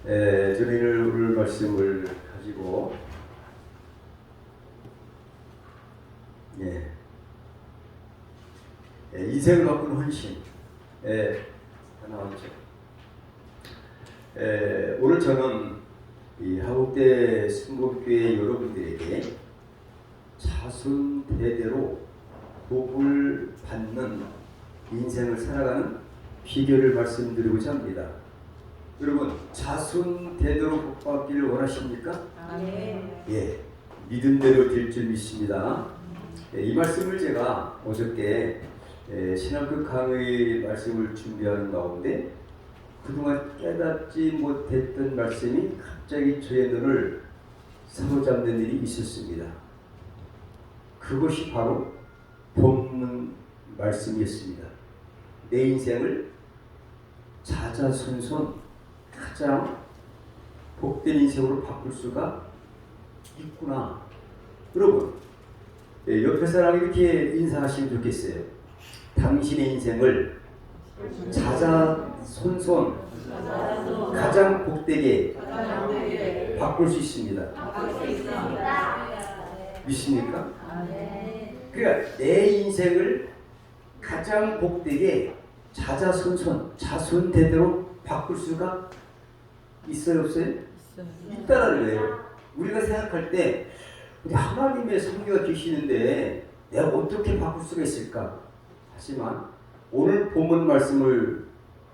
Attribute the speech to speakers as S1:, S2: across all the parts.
S1: 저희는 오늘 말씀을 가지고 인생을 바꾸는 헌신 나왔죠. 오늘 저는 이 하국대 순복교회 여러분들에게 자손 대대로 복을 받는 인생을 살아가는 비결을 말씀드리고자 합니다. 여러분, 자손 대대로 복 받기를 원하십니까?
S2: 네.
S1: 예, 믿음대로 될 줄 믿습니다. 이 말씀을 제가 어저께 신학교 강의 말씀을 준비하는 가운데 그동안 깨닫지 못했던 말씀이 갑자기 저의 눈을 사로잡는 일이 있었습니다. 그것이 바로 본문 말씀이었습니다. 내 인생을 자자손손 가장 복된 인생으로 바꿀 수가 있구나. 여러분, 옆에 사람이 이렇게 인사하시면 좋겠어요. 당신의 인생을 자자손손 가장 복되게 바꿀 수 있습니다. 믿습니까? 그러니까 내 인생을 가장 복되게 자자손손 자손 대대로 바꿀 수가 있어요, 없어요? 있다라는 거예요. 우리가 생각할 때 하나님의 성교가 계시는데 내가 어떻게 바꿀 수가 있을까? 하지만 오늘 본문 말씀을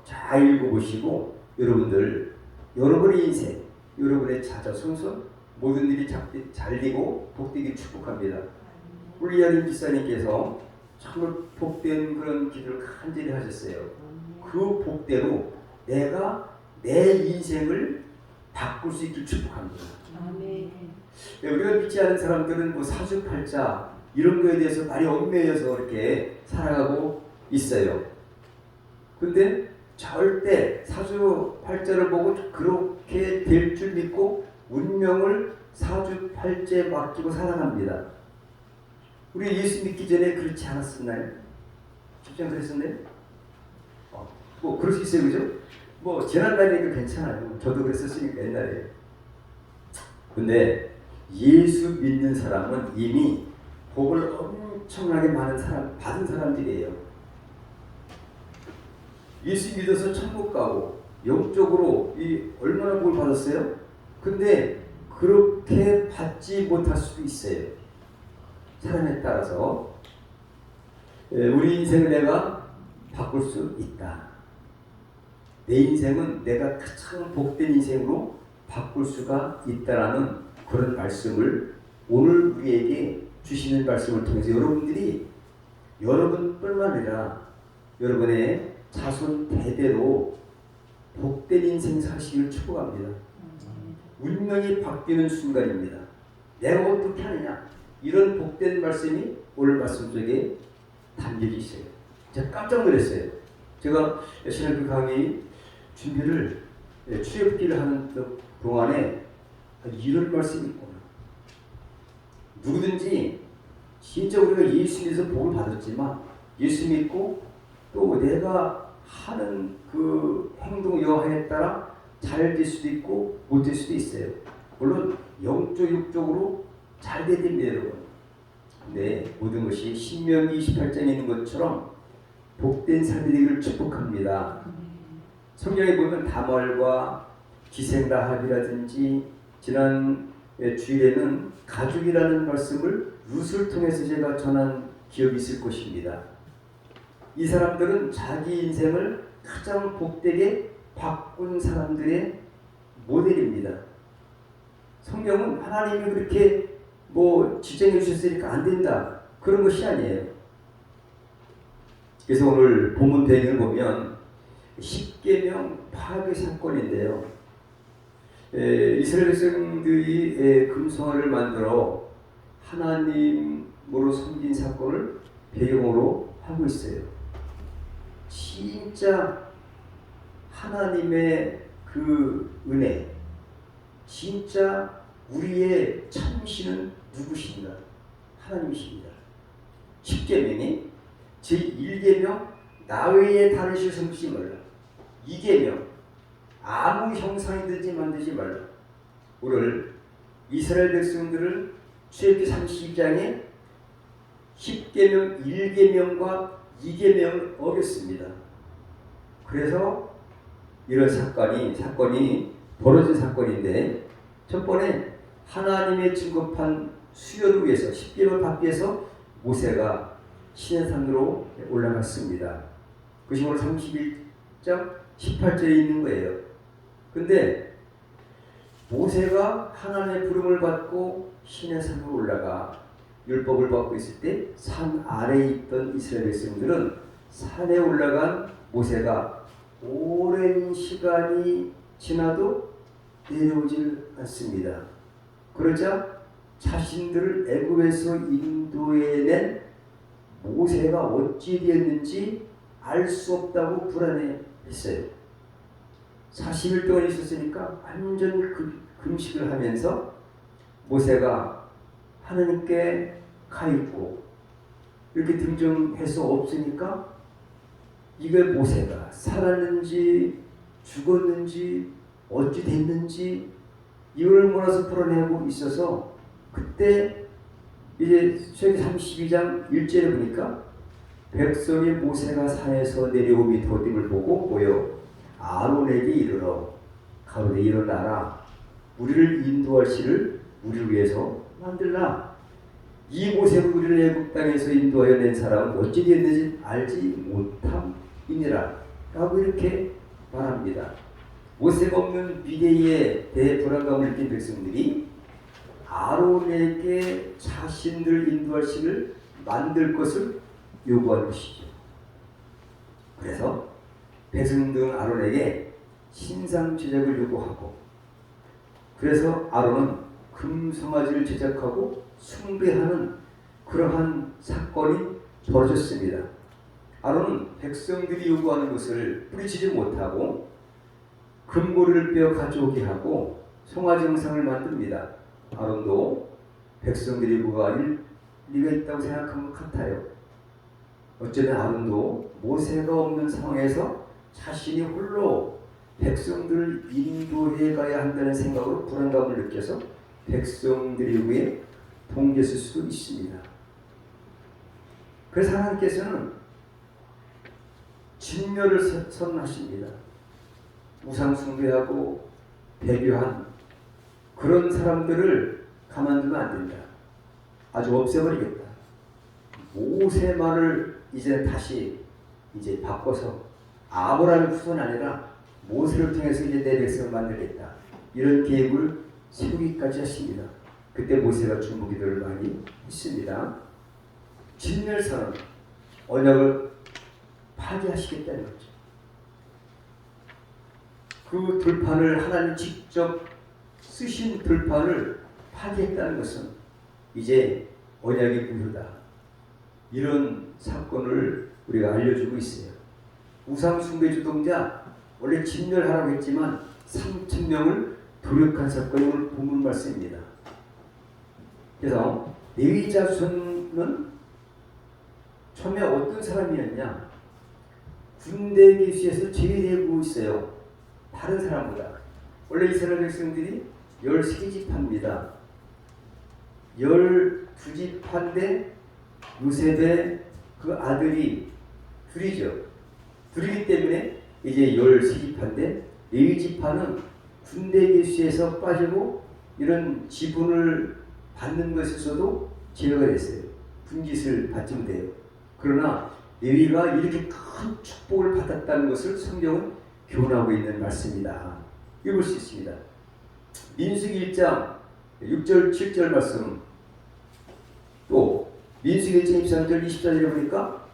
S1: 잘 읽어보시고 여러분의 인생, 여러분의 자자손손 모든 일이 잘 되고 복되길 축복합니다. 우리 이하림 기사님께서 정말 복된 그런 기도를 간절히 하셨어요. 그 복대로 내가 내 인생을 바꿀 수 있길 축복합니다. 우리가 믿지 않은 사람들은 뭐 사주팔자 이런 거에 대해서 많이 얽매여서 이렇게 살아가고 있어요. 근데 절대 사주팔자를 보고 그렇게 될 줄 믿고 운명을 사주팔자에 맡기고 살아갑니다. 우리 예수 믿기 전에 그렇지 않았었나요? 진짜 그랬었나요? 뭐 그럴 수 있어요, 그죠? 뭐 지난달이니까 괜찮아요. 저도 그랬었으니까 옛날에. 근데 예수 믿는 사람은 이미 복을 엄청나게 받은 사람들이에요. 예수 믿어서 천국 가고 영적으로 얼마나 복을 받았어요? 근데 그렇게 받지 못할 수도 있어요. 사람에 따라서 우리 인생을 내가 바꿀 수 있다. 내 인생은 내가 가장 복된 인생으로 바꿀 수가 있다라는 그런 말씀을 오늘 우리에게 주시는 말씀을 통해서 여러분뿐만 아니라 여러분의 자손 대대로 복된 인생 사시기를 축복합니다. 운명이 바뀌는 순간입니다. 내가 어떻게 하느냐? 이런 복된 말씀이 오늘 말씀 속에 담겨져 있어요. 제가 깜짝 놀랐어요. 제가 신학교 강의 준비를 출애굽기를 하는 동안에 이런 말씀이 있구나. 누구든지 진짜 우리가 예수 믿어서 복을 받았지만 예수 믿고 또 내가 하는 그 행동 여하에 따라 잘 될 수도 있고 못 될 수도 있어요. 물론 영적 육적으로 잘 돼야 됩니다, 여러분. 근데 모든 것이 신명기 28장에 있는 것처럼 복된 삶이 되기를 축복합니다. 성경에 보면 다말과 기생라합이라든지 지난 주일에는 가족이라는 말씀을 룻을 통해서 제가 전한 기억이 있을 것입니다. 이 사람들은 자기 인생을 가장 복되게 바꾼 사람들의 모델입니다. 성경은 하나님이 그렇게 지정해 주셨으니까 안 된다 그런 것이 아니에요. 그래서 오늘 본문 배경을 보면 십계명 파괴 사건인데요. 이스라엘 백성들이 금송아를 만들어 하나님으로 섬긴 사건을 배경으로 하고 있어요. 진짜 하나님의 그 은혜, 진짜 우리의 참신은 누구신가? 하나님이십니다. 십계명이 제1계명 나 외에 다른 신 섬기지 말라. 2계명 아무 형상이든지 만들지 말라. 오늘 이스라엘 백성들은 출애굽기 32장에 10계명 1계명과 2계명을 어겼습니다. 그래서 이런 사건이 벌어진 사건인데, 첫 번에 하나님의 증거판 수혈을 위해서 10계명을 받기 위해서 모세가 시내산으로 올라갔습니다. 그것이 오늘 31장 18절에 있는 거예요. 근데 모세가 하나님의 부름을 받고 시내산으로 올라가 율법을 받고 있을 때 산 아래에 있던 이스라엘 백성들은 산에 올라간 모세가 오랜 시간이 지나도 내려오질 않습니다. 그러자 자신들을 애굽에서 인도해낸 모세가 어찌 되었는지 알 수 없다고 불안해했어요. 40일 동안 있었으니까 완전 금식을 하면서 모세가 하나님께 가 있고 이렇게 등정해서 없으니까 이게 모세가 살았는지 죽었는지 어찌 됐는지 이걸 몰아서 풀어내고 있어서, 그때 이제 출애굽기 32장 1절에 보니까 백성이 모세가 산에서 내려오미 더딤을 보고 모여 아론에게 이르러 가로되 일어나라, 우리를 인도할 신을 우리를 위해서 만들라. 이 모세가 우리를 애굽 땅에서 인도하여 낸 사람은 어찌 되었는지 알지 못함이니라 라고 이렇게 말합니다. 모세가 없는 미래에 대해 불안감을 느낀 백성들이 아론에게 자신들 인도할 신을 만들 것을 요구한 것이죠. 그래서 백성들은 아론에게 신상 제작을 요구하고, 그래서 아론은 금송아지를 제작하고 숭배하는 그러한 사건이 벌어졌습니다. 아론은 백성들이 요구하는 것을 뿌리치지 못하고 금고리를 빼어 가져오게 하고 송아지 형상을 만듭니다. 아론도 백성들이 요구할 리가 있다고 생각한 것 같아요. 어쩌면 아론도 모세가 없는 상황에서 자신이 홀로 백성들을 인도해 가야 한다는 생각으로 불안감을 느껴서 백성들의 요구에 동의했을 수도 있습니다. 그래서 하나님께서는 진멸을 선언하십니다. 우상 숭배하고 배교한 그런 사람들을 가만두면 안 된다. 아주 없애버리겠다. 모세만을 이제 다시 바꿔서 아브라함의 후손이 아니라 모세를 통해서 이제 내 백성을 만들겠다. 이런 계획을 세우기까지 하십니다. 그때 모세가 중보기도를 많이 했습니다. 진멸선언, 언약을 파괴하시겠다는 거죠. 그 들판을 하나님 직접 쓰신 들판을 파괴했다는 것은 이제 언약이 무효다. 이런 사건을 우리가 알려주고 있어요. 우상 숭배 주동자 원래 진멸하라고 했지만 3,000명을 도륙한 사건이 오늘 본문 말씀입니다. 그래서 레위 자손은 처음에 어떤 사람이었냐? 군대 기수에서 제외되고 있어요. 다른 사람보다. 원래 이스라엘 백성들이 13지파입니다. 12지파인데 요셉의 그 아들이 둘이죠. 둘이기 때문에 이제 13지파인데 레위지파는 군대 기수에서 빠지고 이런 지분을 받는 것에서도 제외가 됐어요. 분깃을 받지 못해요. 그러나 레위가 이렇게 큰 축복을 받았다는 것을 성경은 교훈하고 있는 말씀이다. 읽을 수 있습니다. 민수기 1장 6절 7절 말씀, 또 민수기 1장 23절 24절에 보니까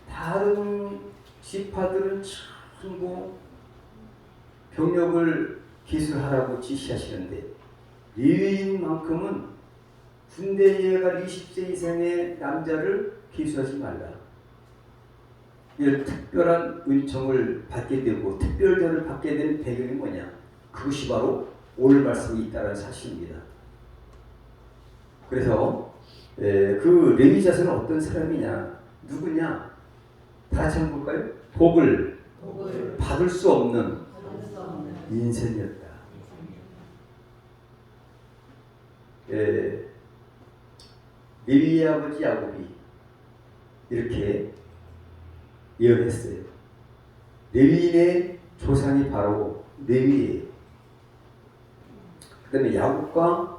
S1: 다른 지파들은 전부 병력을 기술하라고 지시하시는데 레위인만큼은 군대에 갈 20세 이상의 남자를 기술하지 말라. 이런 특별한 은총을 받게 되고 특별전을 받게 되는 배경이 뭐냐? 그것이 바로 오늘 말씀이 있다는 사실입니다. 그래서 그 레위 자손은 어떤 사람이냐? 누구냐? 다 같이 한번 볼까요? 복을 받을 수 없는 인생이었다. 레위의 아버지 야곱이 이렇게 예언했어요. 레위인의 조상이 바로 레위예요. 그 다음에 야곱과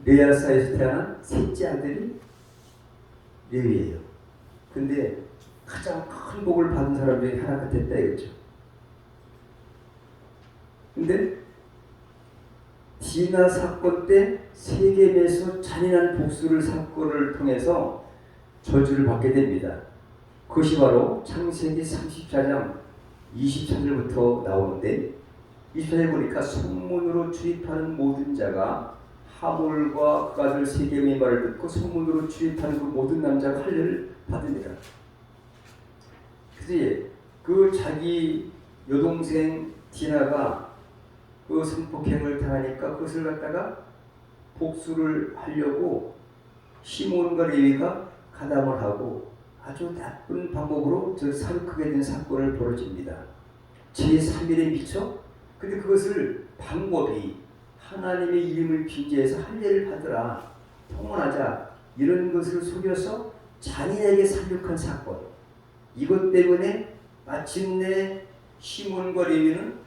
S1: 레아 사이에서 태어난 셋째 아들이 레위예요. 근데 가장 큰 복을 받은 사람 중에 하나가 됐다 이거죠. 근데 디나 사건 때 세겜에서 잔인한 복수를 사건을 통해서 저주를 받게 됩니다. 그것이 바로 창세기 34장 24절부터 나오는데 24절 보니까 성문으로 출입하는 모든 자가 하몰과 그 아들 세겜의 말을 듣고 성문으로 출입하는 그 모든 남자가 할례를 받습니다. 그래서 그 자기 여동생 디나가 그 성폭행을 당하니까 그것을 갖다가 복수를 하려고 시몬과 레위가 가담을 하고 아주 나쁜 방법으로 저 사륙하게 된 사건을 벌어집니다. 제3일에 미쳐 근데 그것을 방법이 하나님의 이름을 빙자해서 할례를 받으라 통원하자 이런 것을 속여서 잔인하게 살육한 사건. 이것 때문에 마침내 시몬과 레위는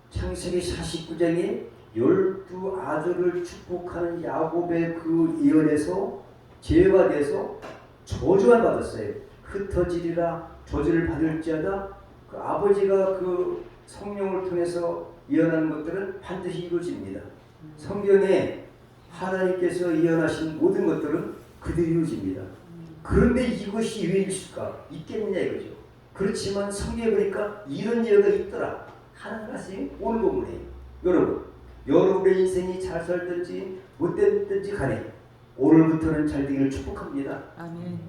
S1: 창세기 49장에 12아들을 축복하는 야곱의 그 예언에서 제외가 돼서 저주만 받았어요. 흩어지리라 저주를 받을지어다. 그 아버지가 그 성령을 통해서 예언하는 것들은 반드시 이루어집니다. 성경에 하나님께서 예언하신 모든 것들은 그대로 이루어집니다. 그런데 이것이 왜 있을까? 있겠느냐 이거죠. 그렇지만 성경에 보니까 이런 예언가 있더라. 하나님 말씀이 오늘 본문에 여러분의 인생이 잘 살든지 못되든지 간에 오늘부터는 잘 되기를 축복합니다. 아멘.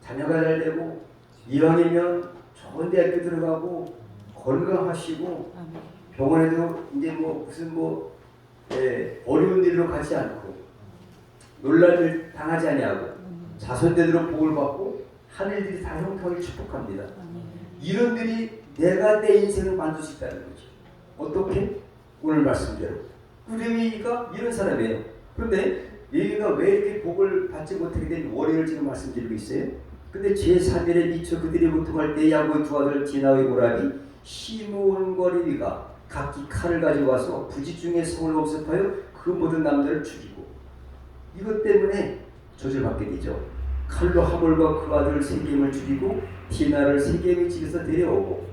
S1: 자녀가 잘 되고 이왕이면 좋은 대학교 들어가고 건강하시고 아멘. 병원에도 이제 무슨 어려운 일로 가지 않고 논란을 당하지 아니하고 자손대대로 복을 받고 하늘들이 다 형통하길 축복합니다. 아멘. 이런 일이 내가 내 인생을 만들 수 있다는 거죠. 어떻게? 오늘 말씀대로 레위가 이런 사람이에요. 그런데 레위가 왜 이렇게 복을 받지 못하게 된 원인을 지금 말씀드리고 있어요. 근데 제3일에 미쳐 그들이 고통할 때 야곱의 두 아들 디나와 고라비 시므온과 레위가 각기 칼을 가지고 와서 부지 중에 성을 엄습하여 그 모든 남자를 죽이고 이것 때문에 저주를 받게 되죠. 칼로 하몰과 그 아들 세겜을 죽이고 디나를 세겜의 집에서 데려오고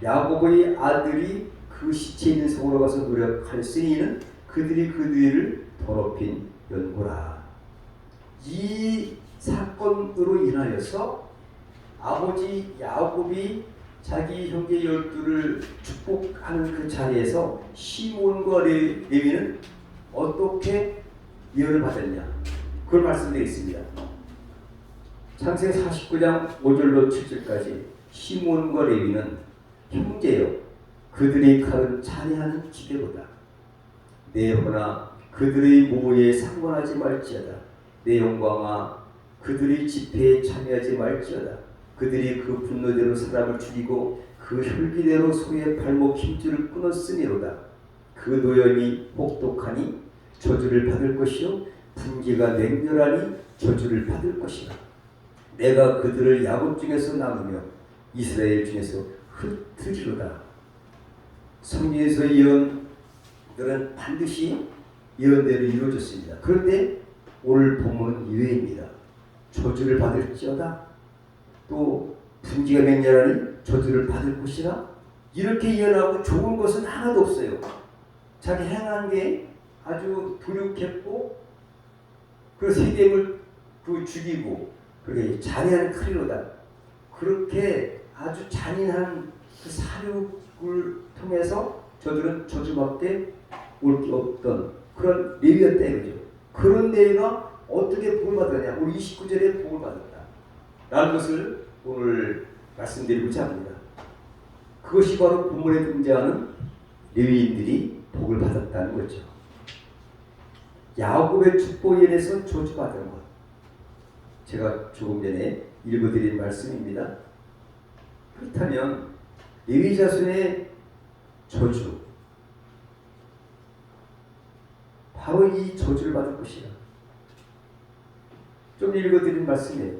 S1: 야곱의 아들이 그 시체 있는 성으로 가서 노력할으니는 그들이 그 뒤를 더럽힌 연고라. 이 사건으로 인하여서 아버지 야곱이 자기 형제 12를 축복하는 그 자리에서 시몬과 레위는 어떻게 예언을 받았냐 그걸 말씀드리겠습니다. 창세기 49장 5절로 7절까지 시몬과 레위는 형제여 그들의 칼은 잔해하는 기대보다 내 호나 그들의 모에 상관하지 말지어다. 내 영광아 그들의 집회에 참여하지 말지어다. 그들이 그 분노대로 사람을 죽이고 그 혈기대로 소의 발목 힘줄을 끊었으니로다. 그 노염이 혹독하니 저주를 받을 것이요 분기가 맹렬하니 저주를 받을 것이라. 내가 그들을 야곱 중에서 나누며 이스라엘 중에서 흩으리로다. 성경에서 예언들은 반드시 예언대로 이루어졌습니다. 그런데 오늘 본문은 예외입니다. 저주를 받을지어다. 또 분기가 맹렬하니 저주를 받을 것이라. 이렇게 예언하고 좋은 것은 하나도 없어요. 자기 행한 게 아주 불육했고 그 세겜을 죽이고 그게 잔인한 칼이로다. 그렇게 아주 잔인한 그 사륙을 통해서 저들은 저주밖에 올 게 없던 그런 레위였다 이거죠. 그런 레위가 어떻게 복을 받았냐? 우리 29절에 복을 받았다 라는 것을 오늘 말씀드리고자 합니다. 그것이 바로 본문에 등장하는 레위인들이 복을 받았다는 거죠. 야곱의 축복에 대해서 저주받은 것 제가 조금 전에 읽어드린 말씀입니다. 그렇다면 레위 자손의 저주 바로 이 저주를 받을 것이라. 좀 읽어드린 말씀이에요.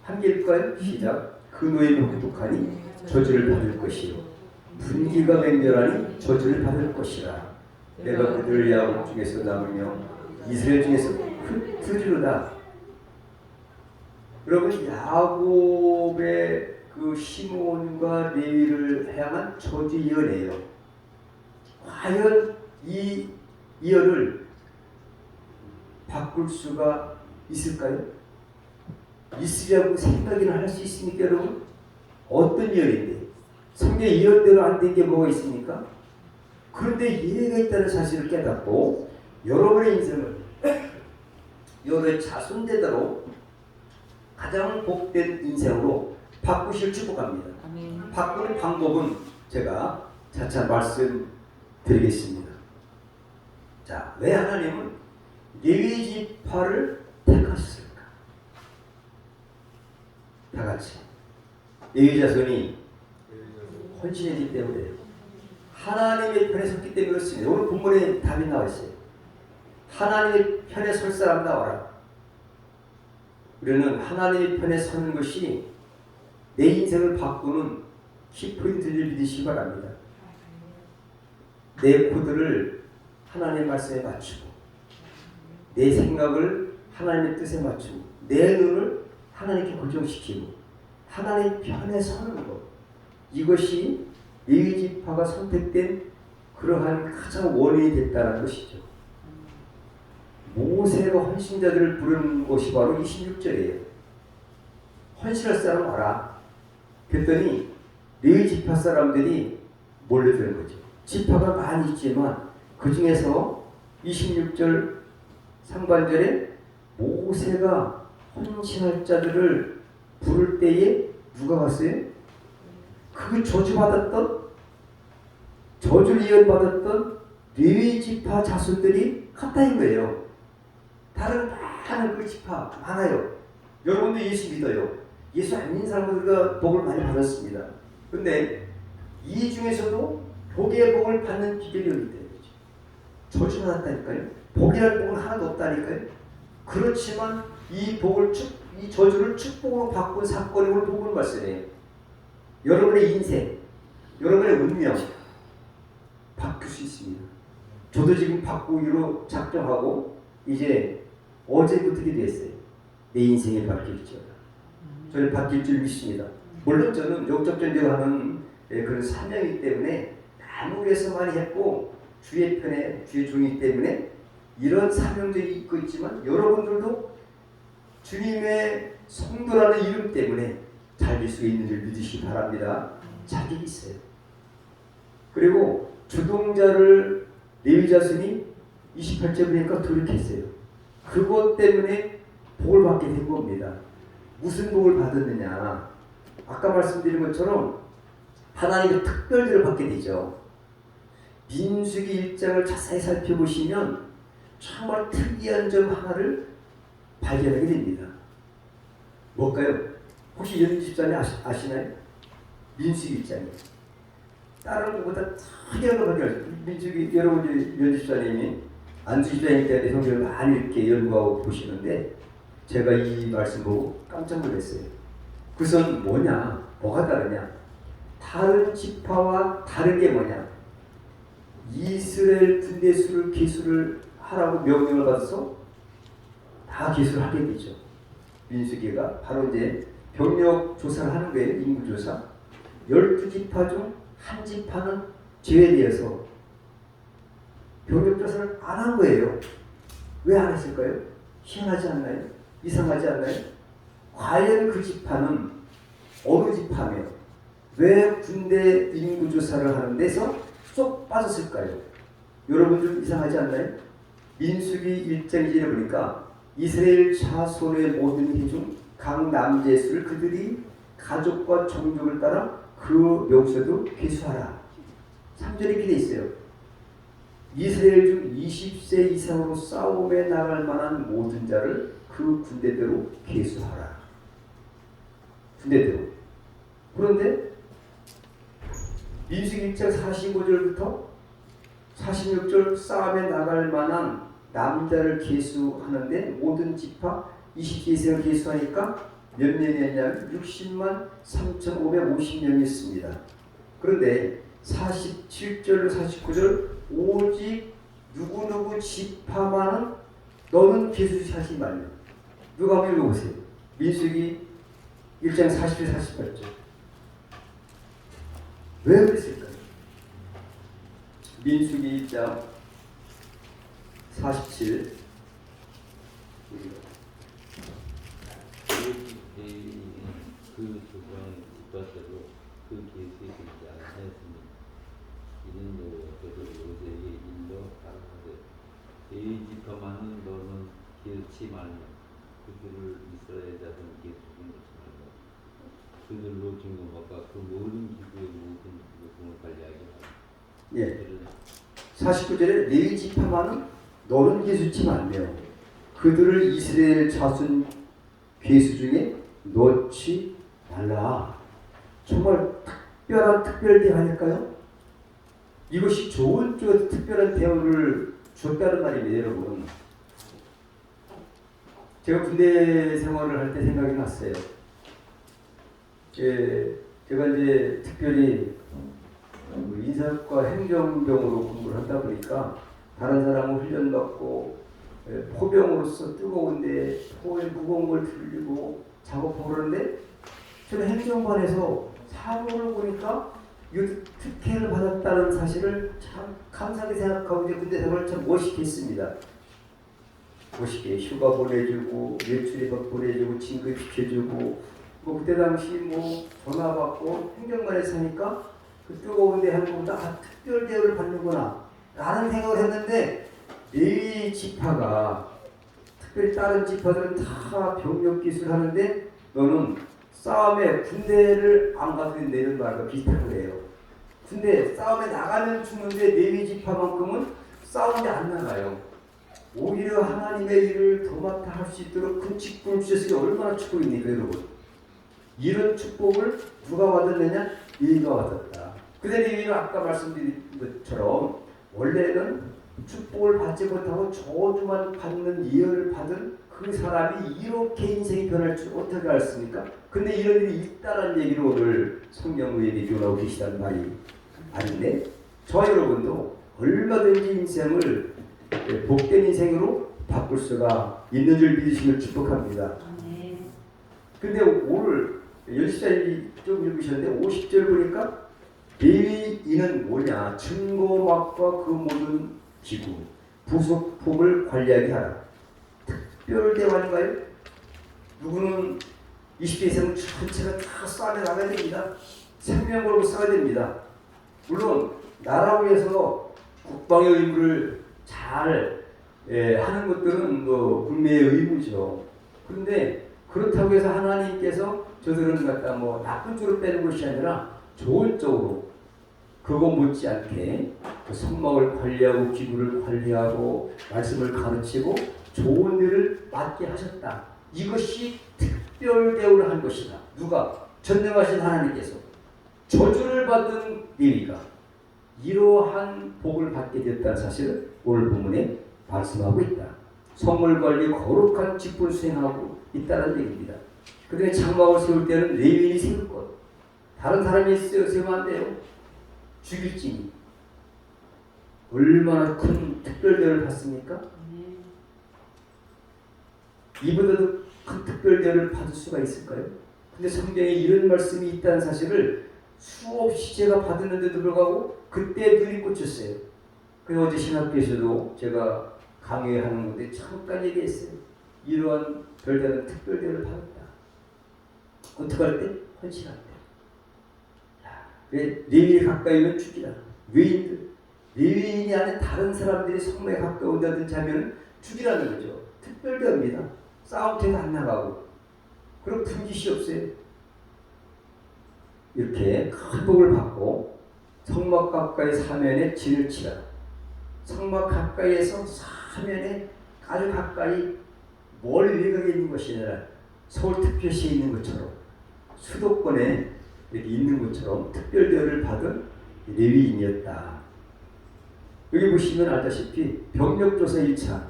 S1: 한 개일까요? 시작. 그 노예는 혹독하니 저주를 받을 것이요 분기가 맹렬하니 저주를 받을 것이라. 내가 그들 야곱 중에서 남으며 이스라엘 중에서 흩으리로다. 여러분, 야곱의 그 시몬과 레위를 향한 저주 예언이에요. 과연 이 예언을 바꿀 수가 있을까요? 있으려고 생각이나 할 수 있습니까, 여러분? 어떤 예언인데? 성경 예언대로 안 된 게 뭐가 있습니까? 그런데 예외가 있다는 사실을 깨닫고 여러분의 인생을 여러분의 자손대대로 가장 복된 인생으로 바꾸실 축복합니다. 아멘. 바꾸는 방법은 제가 차차 말씀드리겠습니다. 자, 왜 하나님은 레위 지파를 택하셨을까? 다 같이 레위 자손이 헌신했기 때문에, 하나님의 편에 섰기 때문에 그렇습니다. 오늘 본문에 답이 나와 있어요. 하나님의 편에 설 사람 나와라. 우리는 하나님의 편에 서는 것이 내 인생을 바꾸는 키포인트를 믿으시기 바랍니다. 내 코드를 하나님의 말씀에 맞추고, 내 생각을 하나님의 뜻에 맞추고, 내 눈을 하나님께 고정시키고 하나님의 편에 서는 것, 이것이 레위 지파가 선택된 그러한 가장 원인이 됐다는 것이죠. 모세가 헌신자들을 부르는 것이 바로 26절이에요. 헌신할 사람 와라. 그랬더니 레위 지파 사람들이 몰려드는 거죠. 지파가 많이 있지만 그 중에서 26절 상반절에 모세가 헌신할 자들을 부를 때에 누가 갔어요? 그 저주받았던, 저주를 예언받았던 레위 지파 자손들이 갔다는 거예요. 다른 많은 그 지파 많아요. 여러분도 예수 믿어요. 예수 안 믿는 사람들과 복을 많이 받았습니다. 근데 이 중에서도 복의 복을 받는 비결이 어디 있다는 거죠. 저주받았다니까요. 복이라는 복은 하나도 없다니까요. 그렇지만 이 복을 이 저주를 축복으로 바꾼 사건이 오늘 복을 말씀해요. 여러분의 인생, 여러분의 운명 바뀔 수 있습니다. 저도 지금 바꾸기로 작정하고 이제 어제부터 기도했어요. 내 인생이 바뀔지어다. 저는 바뀔 줄 믿습니다. 물론 저는 영적 전쟁하는 그런 사명이기 때문에 아무래서 많이 했고 주의 편에 주의 종이기 때문에 이런 사명들이 있고 있지만 여러분들도 주님의 성도라는 이름 때문에 잘 될 수 있는 줄 믿으시기 바랍니다. 자격이 있어요. 그리고 주동자를 레위 자손이 28절 보니까 돌이켰어요. 그것 때문에 복을 받게 된 겁니다. 무슨 복을 받았느냐? 아까 말씀드린 것처럼 하나님의 특별들을 받게 되죠. 민수기 1장을 자세히 살펴보시면 정말 특이한 점 하나를 발견하게 됩니다. 뭘까요? 혹시 연집사님 아시나요? 민수기 1장이에요. 다른 것보다 특이한 걸 발견하죠. 민수기, 여러분 연집사님이 안수집사님 때 성경을 많이 이렇게 연구하고 보시는데 제가 이 말씀 보고 깜짝 놀랐어요. 그것은 뭐냐? 뭐가 다르냐? 다른 지파와 다른 게 뭐냐? 이스라엘 군대 수를 기술을 하라고 명령을 받아서 다 기술을 하게 되죠. 민수기가 바로 이제 병력 조사를 하는 거예요. 인구조사. 12지파 중 한 지파는 제외되어서 병력 조사를 안 한 거예요. 왜 안 했을까요? 희한하지 않나요? 이상하지 않나요? 과연 그 지파는 어느 지파며 왜 군대 인구조사를 하는 데서 쏙 빠졌을까요? 여러분 좀 이상하지 않나요? 민수기 1장 2절에 보니까 이스라엘 자손의 모든 희 중 각 남자의 수를 그들이 가족과 종족을 따라 그 명수에도 계수하라. 3절에 이렇게 돼 있어요. 이스라엘 중 20세 이상으로 싸움에 나갈 만한 모든 자를 그 군대대로 계수하라. 군대대로. 그런데 민수기 1장 45절부터 46절 싸움에 나갈 만한 남자를 계수하는데 모든 지파 20계승을 계수하니까 몇 명이었냐면 60만 3,550명이었습니다. 그런데 47절 49절 오직 누구누구 지파만은 너는 계수하지 말며. 누가 한번 읽어보세요. 민수기 1장 40절 48절. 왜 그랬을까요? 민수기 1장 47
S2: 그 조상 국가대로 그 계수에 되지 않았으니 이는 여호와께서 모세에게 일러 가라사대 이 지파만은 너는 계수치 말며 그들을 이스라엘 자손 계수중 놓지 말고 그들로 증거받아 그 모든 기구의 모든 요금을 관리하게 하라.
S1: 예. 49절에 레위 지파만은 너는 계수치 말며 그들을 이스라엘 자손 계수 중에 놓지 말라. 정말 특별한 특별대 아닐까요? 이것이 좋은 쪽 특별한 대우를 줬다는 말입니다, 여러분. 제가 군대 생활을 할 때 생각이 났어요. 제가 이제 특별히 인사과 행정병으로 공부를 하다 보니까 다른 사람은 훈련받고 포병으로서 뜨거운데 포에 무거운 걸 들고 작업하고 그러는데 저는 행정반에서 사고를 보니까 특혜를 받았다는 사실을 참 감사하게 생각하고 이제 군대 생활을 참 멋있게 했습니다. 멋있게 휴가 보내주고 외출입학 보내주고 진급시켜주고 뭐 그때 당시 뭐 전화 받고 행정반에서 하니까 그 뜨거운데 하는 것보다 특별 대우를 받는구나 라는 생각을 했는데 이 지파가 특별히 다른 지파들은 다 병력 기술 하는데 너는 싸움에 군대를 안 가도 된다 이런 말과 비슷한 거예요. 근데 싸움에 나가면 죽는데 레위 지파만큼은 싸움에 안 나가요. 오히려 하나님의 일을 도맡아 할 수 있도록 큰 축복을 주셨으니 얼마나 축복입니까 여러분. 이런 축복을 누가 받았느냐? 레위가 받았다. 근데 레위는 아까 말씀드린 것처럼 원래는 축복을 받지 못하고 저주만 받는 예언을 받은 그 사람이 이렇게 인생이 변할 줄 어떻게 알았습니까? 근데 이런 일이 있다는 얘기를 오늘 성경에 교훈하고 계시다는 말이 아닌데 저와 여러분도 얼마든지 인생을 복된 인생으로 바꿀 수가 있는 줄 믿으시길 축복합니다. 근데 오늘 10절 좀 읽으셨는데 50절 보니까 레위인은 뭐냐? 증거막과 그 모든 기구, 부속품을 관리하게 하라. 특별대화인가요? 누구는 20대 이상 전체가 다 싸움에 나가야 됩니다. 생명 걸고 싸워야 됩니다. 물론 나라를 위해서 국방의 의무를 잘 하는 것들은 뭐 국민의 의무죠. 그런데 그렇다고 해서 하나님께서 저들은 갖다 뭐 나쁜 쪽으로 빼는 것이 아니라 좋은 쪽으로 그거 못지않게 그 성막을 관리하고 기구를 관리하고 말씀을 가르치고 좋은 일을 맡게 하셨다. 이것이 특별 대우를 한 것이다. 누가? 전능하신 하나님께서 저주를 받은 레위가 이러한 복을 받게 됐다는 사실을 오늘 본문에 말씀하고 있다. 성물 관리 거룩한 직분을 수행하고 있다는 얘기입니다. 그런데 장막을 세울 때는 레위인이 세울 것. 다른 사람이 세우면 안 돼요. 죽일지니. 얼마나 큰 특별대우를 받습니까? 이보다도 큰 특별대우를 받을 수가 있을까요? 근데 성경에 이런 말씀이 있다는 사실을 수없이 제가 받았는데도 불구하고 그때 눈이 꽂혔어요. 그래서 어제 신학교에서도 제가 강의하는 건데 잠깐 얘기했어요. 이러한 별다른 특별대우를 받았다. 어떻게 할 때? 헌신할 때. 왜 레위에 가까이면 죽이라. 외인들, 레위인이 아닌 다른 사람들이 성막에 가까운다든지 하면 죽이라는 거죠. 특별대우입니다. 싸움터에도 안 나가고 그런 분깃이 없어요. 이렇게 큰 복을 받고 성막 가까이 사면에 진을 치라. 성막 가까이에서 사면에 아주 가까이 멀리 외곽에 있는 것이 아니라 서울특별시에 있는 것처럼 수도권에 이렇게 있는 것처럼 특별대우를 받은 레위인이었다. 여기 보시면 알다시피 병력조사 1차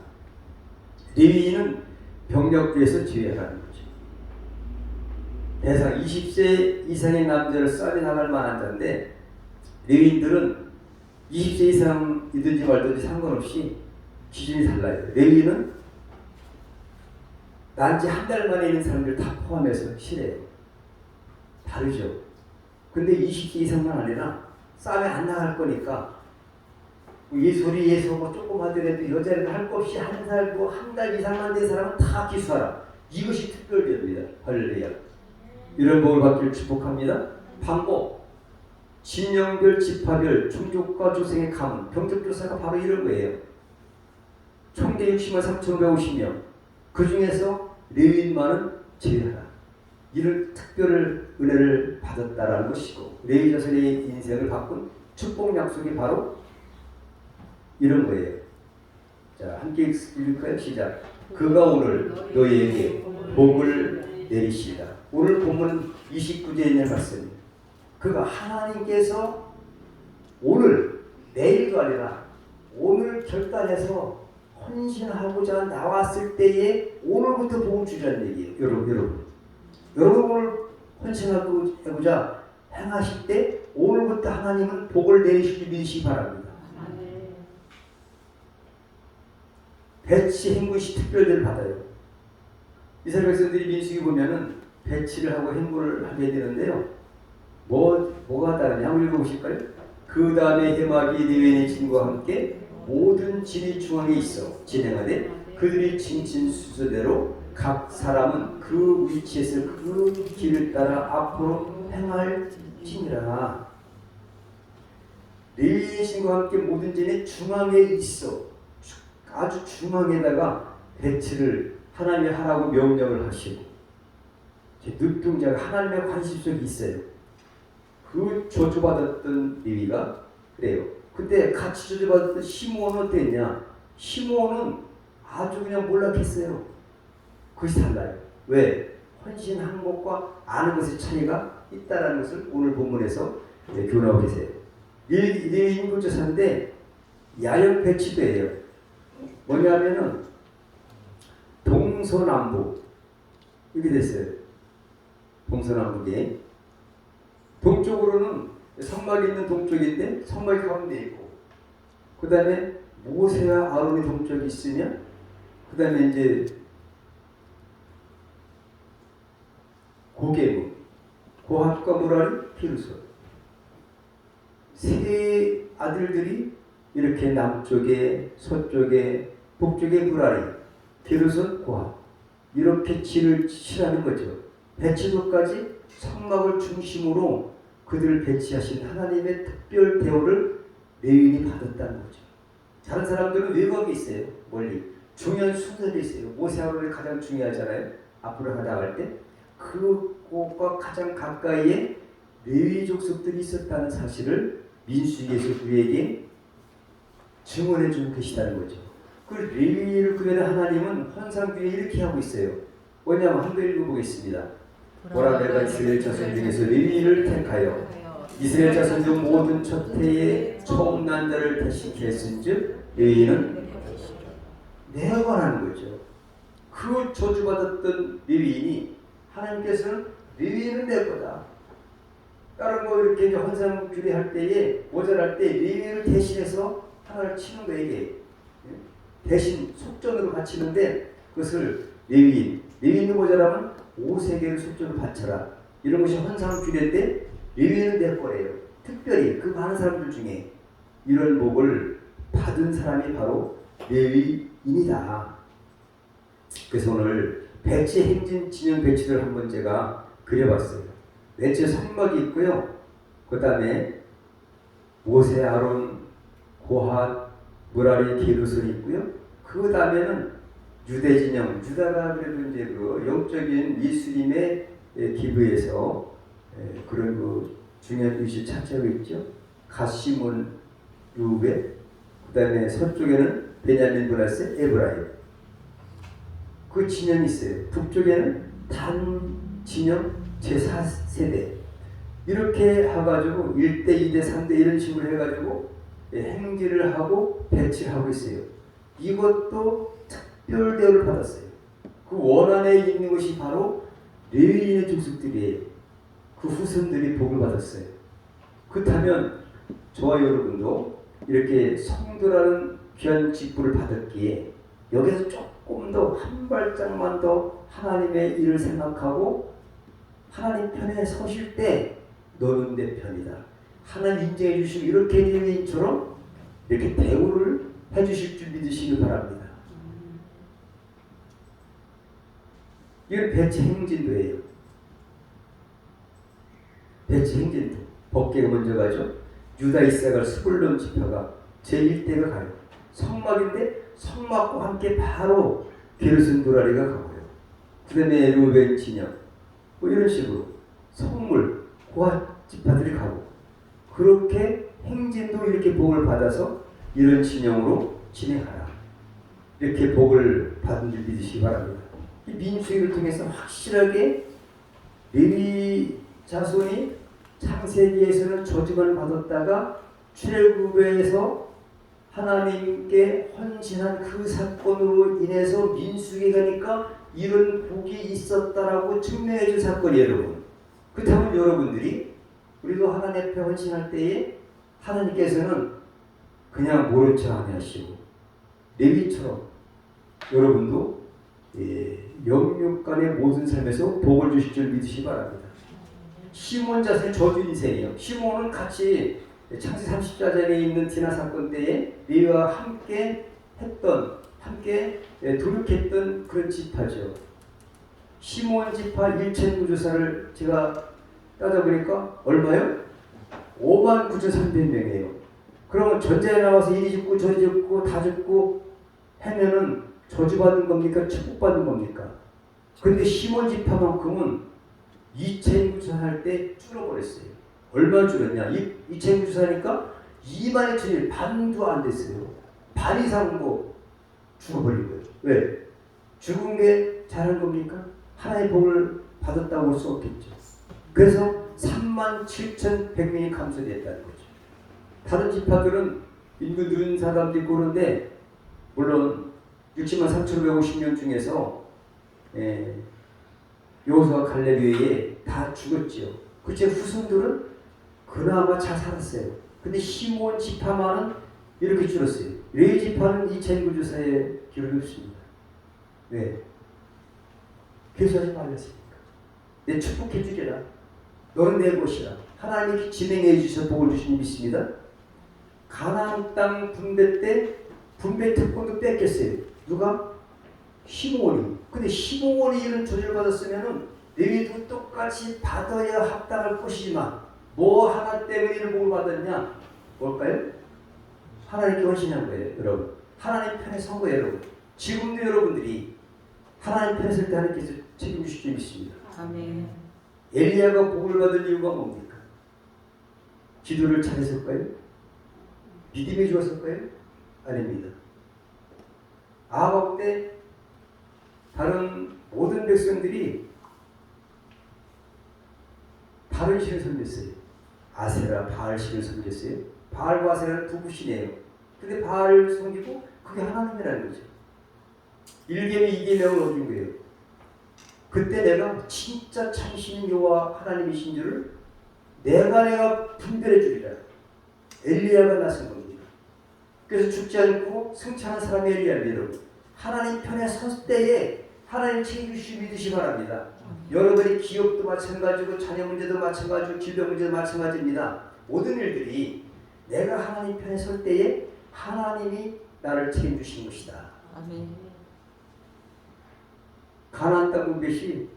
S1: 레위인은 병력부에서 제외하라는 거죠. 대상 20세 이상의 남자를 쌀이 나갈 만한 자인데 레위인들은 20세 이상이든지 말든지 상관없이 기준이 달라요. 레위인은 난지 한 달 만에 있는 사람들 다 포함해서 실해요. 다르죠. 근데 20세 이상만 아니라 싸움에 안 나갈 거니까 예술이 예수하고 조금 하더라도 여자를 할 것 없이 한 살도 한 달 이상만 된 사람은 다 기수하라. 이것이 특별법입니다. 할렐루야. 이런 복을 받기를 축복합니다. 방법 진영별 지파별 종족과 조상의 가문 병적조사가 바로 이런 거예요. 총대 60만 3,550명 그 중에서 레위인만은 제외하라. 이런 특별 은혜를 받았다라는 것이고 레위 자손의 인생을 바꾼 축복 약속이 바로 이런 거예요. 자, 함께 읽을까요? 시작. 그가 오늘 너희에게 복을 내리시리라. 오늘 본문 29절에 있는 말씀입니다. 그가 하나님께서 오늘 내일도 아니라 오늘 결단해서 헌신하고자 나왔을 때에 오늘부터 복을 주자는 얘기예요. 여러분 오늘 헌신하고자 행하실 때 오늘부터 하나님은 복을 내리시기 믿으시기 바랍니다. 배치 행군시 특별대를 받아요. 이스라엘 백성들이 민수기 보면은 배치를 하고 행군을 하게 되는데요. 뭐가 다르냐? 한번 읽어보실까요? 그 다음에 해막이 레위인의 진과 함께 모든 진이 중앙에 있어 진행하되 그들이 진친 순서대로 각 사람은 그 위치에서 그 길을 따라 앞으로 행할지니라. 레위인의 진과 함께 모든 진이 중앙에 있어 아주 중앙에다가 배치를 하나님이 하라고 명령을 하시고 늑동자가 하나님의 관심 속에 있어요. 그 저주받았던 레위가 그래요. 근데 같이 저주받았던 시므온은 어땠냐? 시므온은 아주 그냥 몰락했어요. 그것이 달라요. 왜? 헌신한 것과 아는 것의 차이가 있다라는 것을 오늘 본문에서 교훈하고 계세요. 레위인 군조사인데 야영 배치도예요. 뭐냐면은 동서남북 이렇게 됐어요. 동서남북이 동쪽으로는 성막이 있는 동쪽인데 성막이 가운데 있고 그 다음에 모세와 아론이 동쪽에 있으면 그 다음에 이제 고개문 고핫과 무라리 피루소 세 아들들이 이렇게 남쪽에 서쪽에 북쪽에 무라리 피루소 고핫 이렇게 진을 칠하는 거죠. 배치도까지 성막을 중심으로 그들을 배치하신 하나님의 특별 대우를 레위인이 받았다는 거죠. 다른 사람들은 외곽에 있어요. 멀리. 중요한 순서도 있어요. 모세 아론이 가장 중요하잖아요. 앞으로 나아갈 때. 그곳과 가장 가까이에 레위 족속들이 있었다는 사실을 민수기에서 우리에게 증언해 주는 것이라는 거죠. 그 레위를 구별한 하나님은 헌상주에 이렇게 하고 있어요. 뭐냐면 한번 읽어보겠습니다. 보라 내가 이스라엘 자손 중에서 레위를 택하여 이스라엘 자손 중 모든 첫 해에 처음 난 자를 대신케 했은즉 레위인은 내가 관하는 거죠. 그 저주받았던 레위인이 하나님께서는 레위인은 내 거다. 다른 거 이렇게 헌상 규례할 때에 모자랄 때 레위인을 대신해서 하나를 치는 거에게 대신 속전으로 바치는데 그것을 레위인이 모자라면 5세계를 속전으로 바쳐라. 이런 것이 헌상 규례인데 레위인은 내 거예요. 특별히 그 많은 사람들 중에 이런 복을 받은 사람이 바로 레위인이다. 그래서 오늘 배치 행진 진영 배치를 한번 제가 그려봤어요. 왼쪽에 성막이 있고요. 그 다음에 모세, 아론, 고핫, 무라리, 게르손이 있고요. 그 다음에는 유대 진영, 유다가 그래도 이제 그 영적인 예수님의 기부에서 그런 그 중요한 위치를 차지하고 있죠. 가시몬, 루베, 그 다음에 서쪽에는 베냐민, 브라스, 에브라임. 그 진영이 있어요. 북쪽에는 단 진영 제4세대. 이렇게 해가지고 1대, 2대, 3대 이런 식으로 해가지고 행진을 하고 배치를 하고 있어요. 이것도 특별 대우를 받았어요. 그 원안에 있는 것이 바로 레위인의 족속들이에요. 그 후손들이 복을 받았어요. 그렇다면 저와 여러분도 이렇게 성도라는 귀한 직분을 받았기에 여기서 조금 더 한 발짝만 더 하나님의 일을 생각하고 하나님 편에 서실 때 너는 내 편이다. 하나님 인정해 주시고 이렇게 레위인처럼 이렇게 대우를 해 주실 줄 믿으시기 바랍니다. 이건 배치 행진도예요. 배치 행진도. 법계가 먼저 가죠. 유다, 이사갈, 스불론 지파가 제1대가 가요. 성막인데 성막과 함께 바로 게르손 도라리가 가고요. 그 다음에 루벤 진영 뭐 이런 식으로 성물, 고핫 지파들이 가고 그렇게 행진도 이렇게 복을 받아서 이런 진영으로 진행하라. 이렇게 복을 받은 줄 믿으시기 바랍니다. 이 민수기를 통해서 확실하게 레위 자손이 창세기에서는 저주만 받았다가 출애굽에서 하나님께 헌신한 그 사건으로 인해서 민수기 가니까 이런 복이 있었다라고 증명해 준 사건이에요, 여러분. 그렇다면 여러분들이 우리도 하나님 앞에 헌신할 때에 하나님께서는 그냥 모른 척 안 하시고 레위처럼 여러분도 영육간의 모든 삶에서 복을 주실 줄 믿으시기 바랍니다. 시몬 자손의 저주 인생이에요. 시몬은 같이 창세 30자전에 있는 디나 사건 때에 레위와 함께 도륙했던 그런 지파죠. 시몬 지파 1,900조사를 제가 따져보니까 얼마요? 59,300명이에요. 그러면 전쟁에 나와서 이리 죽고 저리 죽고 다 죽고 하면은 저주받은 겁니까? 축복받은 겁니까? 그런데 시몬 지파만큼은 2,900조사 할 때 줄어버렸어요. 얼마 줄었냐? 2,900조사 하니까 22,000일 반도 안 됐어요. 반 이상 뭐 죽어버린 거예요. 왜? 죽은 게 잘한 겁니까? 하나의 복을 받았다고 볼 수 없겠죠. 그래서 37,100명이 감소됐다는 거죠. 다른 지파들은 인구 는 사람도 있고 그런데 물론 603,550명 중에서 여호수아 갈렙 외에 다 죽었지요. 그제 후손들은 그나마 잘 살았어요. 근데 시몬 지파만은 이렇게 줄었어요. 레위 지파는 2,900조사에 기록이 없습니다. 왜? 교사하지 말랬습니까? 내 축복해 주리라. 너는 내 것이라. 하나님이 진행해 주셔서 복을 주시니 믿습니다. 가나안 땅 분배 때 분배 특권도 뺏겼어요. 누가? 시므온이. 근데 시므온이 이런 조절을 받았으면은 레위도 똑같이 받아야 합당할 것이지만 뭐 하나 때문에 이런 복을 받았냐? 뭘까요? 하나님께 헌신한 거예요, 여러분. 하나님 편에 선 거예요, 여러분. 지금도 여러분들이 하나님 편에 설 때 하나님께서 책임주실 줄 믿습니다.
S3: 아멘.
S1: 엘리야가 복을 받을 이유가 뭡니까? 기도를 잘했을까요? 믿음이 좋았을까요? 아닙니다. 아합 때 다른 모든 백성들이 다른 신을 섬겼어요. 아세라, 바알 신을 섬겼어요. 바알과 아세라는 두 부신이에요. 근데 바알을 섬기고 그게 하나님이라는 거죠. 1계명, 2계명을 얻은 거예요. 그때 내가 진짜 참신 여호와 하나님이신 줄을 내가 분별해 주리라. 엘리야가 나선 겁니다. 그래서 죽지 않고 승천한 사람이 엘리야입니다. 여러분. 하나님 편에 섰을 때에 하나님 책임주시 믿으시 바랍니다. 여러분의 기업도 마찬가지고 자녀 문제도 마찬가지고 질병 문제도 마찬가지입니다. 모든 일들이 내가 하나님 편에 설 때에 하나님이 나를 책임주신 것이다.
S3: 아멘.
S1: 가나안 땅 분배시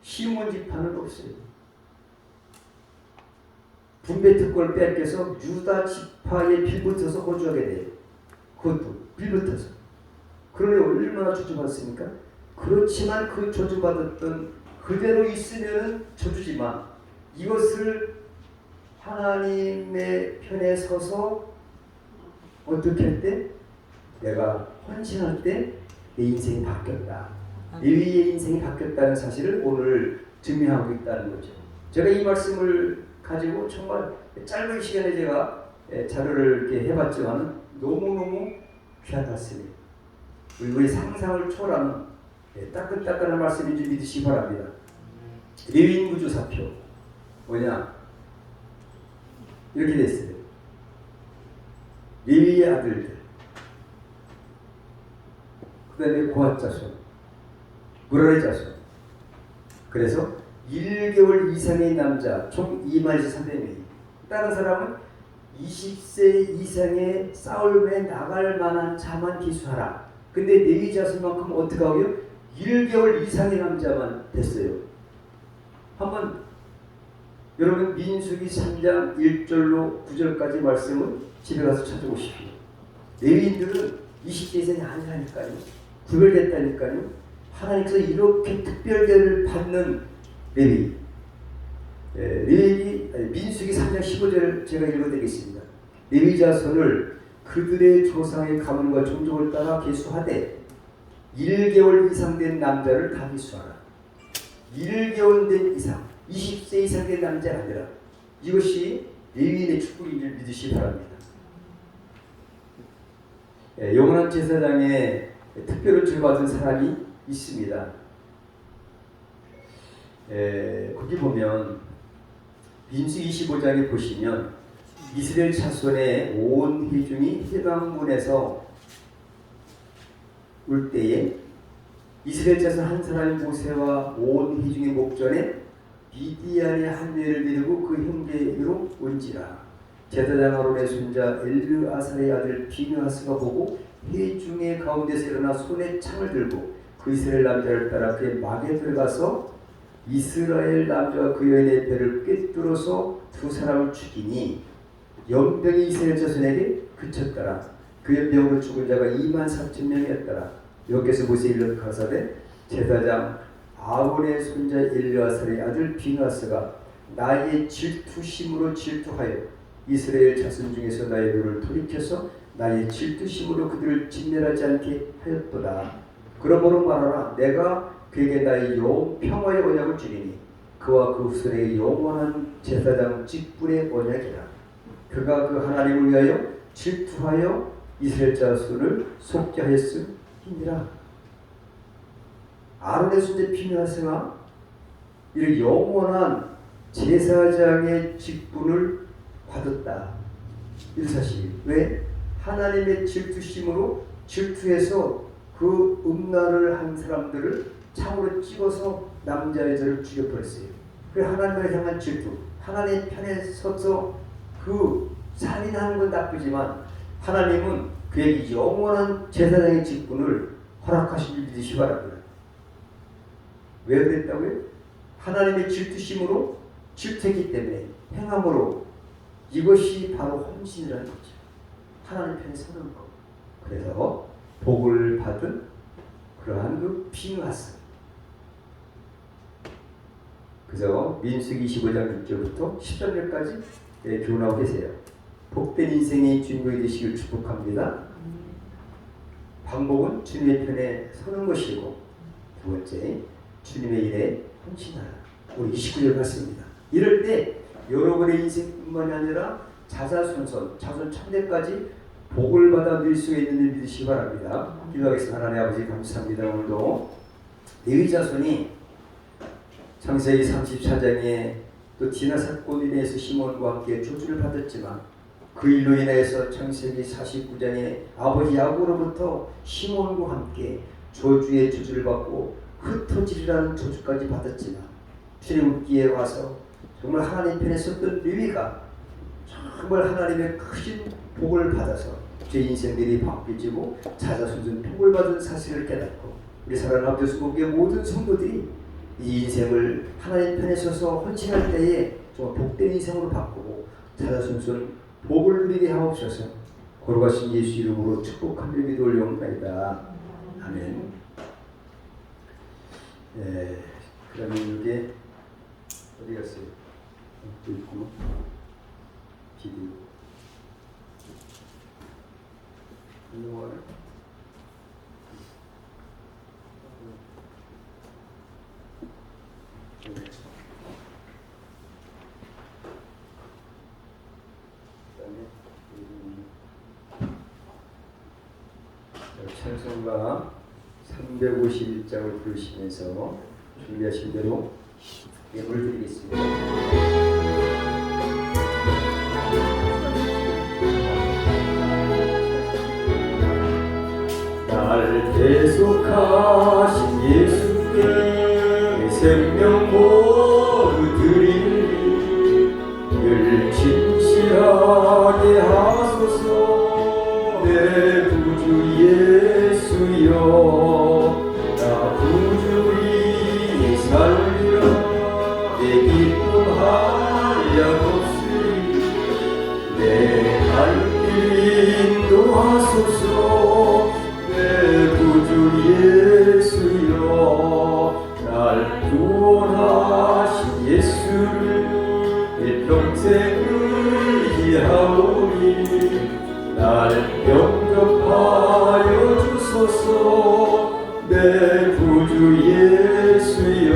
S1: 시몬 지파는 없어요. 분배 특권을 뺏겨서 유다 지파에 빌붙어서 거주하게 돼요. 그것도 빌붙어서. 그러니 얼마나 저주받았습니까? 그렇지만 그 저주받았던 그대로 있으면 저주지만 이것을 하나님의 편에 서서 어떻게 할 때? 내가 헌신할 때 내 인생이 바뀌었다. 레위의 인생이 바뀌었다는 사실을 오늘 증명하고 있다는 거죠. 제가 이 말씀을 가지고 정말 짧은 시간에 제가 자료를 이렇게 해봤지만 너무너무 귀한 말씀이에요. 우리 상상을 초월하는 따끈따끈한 말씀인 줄 믿으시기 바랍니다. 레위인 구조사표 뭐냐? 이렇게 됐어요. 레위의 아들들, 그 다음에 고핫 자손, 무라리 자손. 그래서 1개월 이상의 남자 총 2만에서 300명이. 다른 사람은 20세 이상의 싸움에 나갈 만한 자만 기수하라. 근데 레위 자손만큼 어떻게 하고요? 1개월 이상의 남자만 됐어요. 한번 여러분 민수기 3장 1절로 9절까지 말씀을 집에 가서 찾아보십시오. 레위인들은 20세 이상이 아니라니까요. 구별됐다니까요. 하나님께서 이렇게 특별대를 받는 레위. 민수기 3장 15절 제가 읽어드리겠습니다. 레위 자손을 그들의 조상의 가문과 종족을 따라 계수하되 1개월 이상 된 남자를 다 계수하라. 1개월 된 이상, 20세 이상 된 남자가 아니라. 이것이 레위인의 축복인 줄 믿으시기 바랍니다. 영원한 제사장의 특별을 주받은 사람이 있습니다. 거기 보면 민수기 25장에 보시면 이스라엘 자손의 온 회중이 회방문에서 올 때에 이스라엘 자손 한 사람이 모세와 온 회중의 목전에 미디안의 한 뇌를 데리고 그 형제로 온지라. 제사장 아론의 손자 엘르아살의 아들 비느하스가 보고 회중의 가운데서 일어나 손에 창을 들고 그 이스라엘 남자를 따라 그의 막에 들어가서 이스라엘 남자와 그 여인의 배를 꿰뚫어서 두 사람을 죽이니 연병이 이스라엘 자손에게 그쳤더라. 그 연병으로 죽은 자가 24,000명이었더라. 여기서 모세에 일러 가사대 제사장 아론의 손자 엘르아살의 아들 비느하스가 나의 질투심으로 질투하여 이스라엘 자손 중에서 나의 눈을 돌이켜서 나의 질투심으로 그들을 진멸하지 않게 하였도다. 그러므로 말하라. 내가 그에게 나의 평화의 언약을 주리니 그와 그 후손에게 영원한 제사장 직분의 언약이라. 그가 그 하나님을 위하여 질투하여 이스라엘 자손을 속게 하였음이니라. 아론의 손자 비느하스가 이 영원한 제사장의 직분을 받았다. 이 사실. 왜? 하나님의 질투심으로 질투해서 그 음란을 한 사람들을 창으로 찍어서 남자 여자를 죽여버렸어요. 그래 하나님을 향한 질투. 하나님 편에 서서 그 살인하는 건 나쁘지만 하나님은 그에게 영원한 제사장의 직분을 허락하신 줄 믿으시기 바랍니다. 왜 그랬다고요? 하나님의 질투심으로 질투했기 때문에 행함으로. 이것이 바로 헌신이라는 거죠. 하나님 편에 서는 것. 그래서 복을 받은 그러한 그 비느하스. 그래서 민수기 25장 6절부터 10절까지 교훈하고 계세요. 복된 인생의 주인공이 되시길 축복합니다. 방법은 주님의 편에 서는 것이고, 두 번째 주님의 일에 헌신하라. 우리 29절 같습니다. 이럴 때 여러분의 인생뿐만이 아니라 자손 천대까지 복을 받아 누릴 수 있는 일 믿으시기 바랍니다. 기도하겠습니다. 하나님 아버지 감사합니다. 오늘도 레위 자손이 창세기 34장에 또 디나 사건에 대해서 시몬과 함께 저주를 받았지만 그 일로 인해서 창세기 49장에 아버지 야곱으로부터 시몬과 함께 저주의 저주를 받고 흩어지리라는 저주까지 받았지만 출애굽기에 와서 정말 하나님 편에 섰던 레위가 정말 하나님의 크신 복을 받아서 제 인생들이 바뀌어지고 자자손손 복을 받은 사실을 깨닫고 우리 사랑하는 아버지 수고의 모든 성도들이 이 인생을 하나님 편에 서서 헌신할 때에 정말 복된 인생으로 바꾸고 자자손손 복을 누리게 하옵소서. 걸어가신 예수 이름으로 축복하며 기도 올려옵나이다. 아멘. 그러면 이게 어디 갔어요? 또 있구나. 비디오. 안녕하세요. 그다음에 찬송가 351장을 부르시면서 준비하신 대로 예물을 드리겠습니다. 날 계속하신 예수께 내 생명 모두 드리니 늘 진실하게 하소서. 내 구주 예수여, 나 부주리 살리라. 내 기쁨 한량 없으리. 내 갈 길 인도하소서. 내 구주 예수여, 날 구원하신 예수를 내 평생 의지하오니 날 영접하여 주소서. 내 구주 예수여,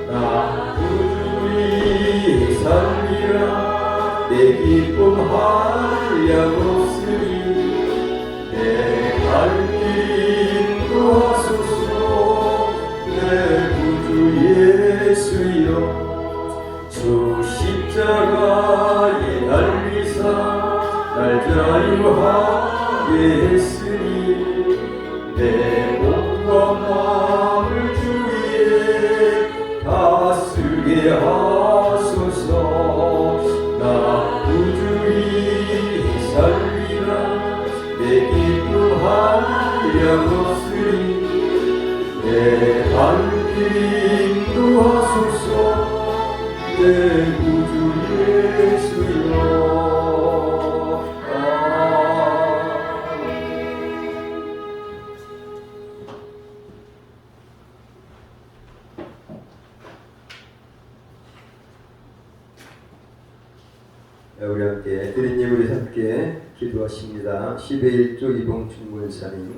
S1: 나 구주리 살리라. 내 기쁨 한량 없으니 내 갈 길 인도하소서. 내 구주 예수여, 주 십자가에 달리사 날 자유하게 했으니 내 몸과 마음을 주 위에 다 쓰게 하소서. 나 구주리 살리라. 내 기쁨 한량 없으니 내 갈 길 인도하소서. 내 구주 예수여. 우리 함께 드린 예물이 함께 기도하십니다. 10의 1조 이봉춘 권사님,